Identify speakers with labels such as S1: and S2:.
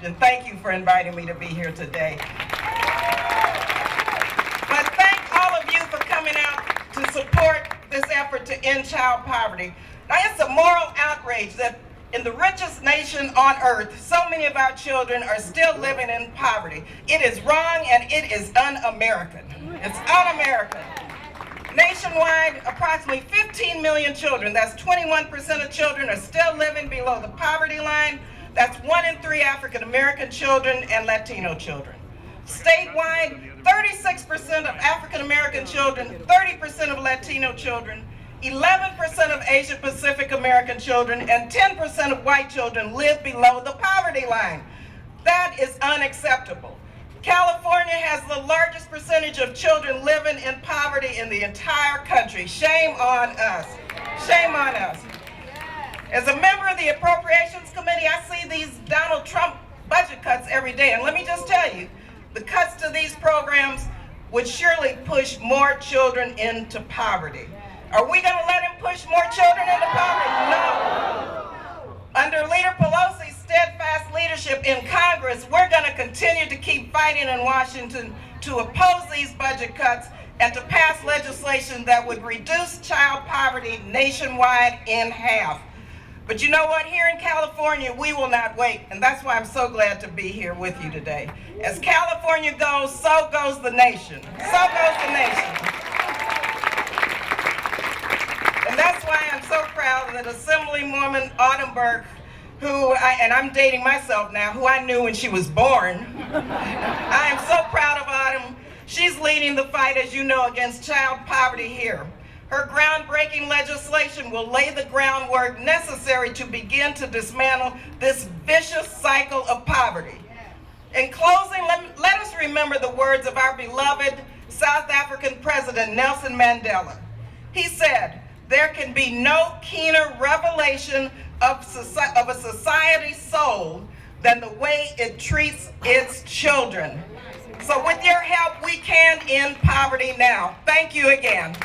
S1: and thank you for inviting me to be here today. But thank all of you for coming out to support this effort to end child poverty. Now, it's a moral outrage that in the richest nation on earth, so many of our children are still living in poverty. It is wrong and it is un-American. It's un-American. Nationwide, approximately 15 million children, that's 21% of children, are still living below the poverty line. That's 1 in 3 African American children and Latino children. Statewide, 36% of African American children, 30% of Latino children, 11% of Asian Pacific American children, and 10% of white children live below the poverty line. That is unacceptable. California has the largest percentage of children living in poverty in the entire country. Shame on us. Shame on us. As a member of the Appropriations Committee, I see these Donald Trump budget cuts every day. And let me just tell you, the cuts to these programs would surely push more children into poverty. Are we going to let him push more children into poverty? No. Under Leader Pelosi's steadfast leadership in Congress, we're going to continue to keep fighting in Washington to oppose these budget cuts and to pass legislation that would reduce child poverty nationwide in half. But you know what? Here in California, we will not wait, and that's why I'm so glad to be here with you today. As California goes, so goes the nation. So goes the nation. And that's why I'm so proud that Assemblywoman Autumn Burke, and I'm dating myself now, who I knew when she was born. I am so proud of Autumn. She's leading the fight, as you know, against child poverty here. Her groundbreaking legislation will lay the groundwork necessary to begin to dismantle this vicious cycle of poverty. In closing, let us remember the words of our beloved South African President Nelson Mandela. He said, "There can be no keener revelation of a society's soul than the way it treats its children." So with your help, we can end poverty now. Thank you again.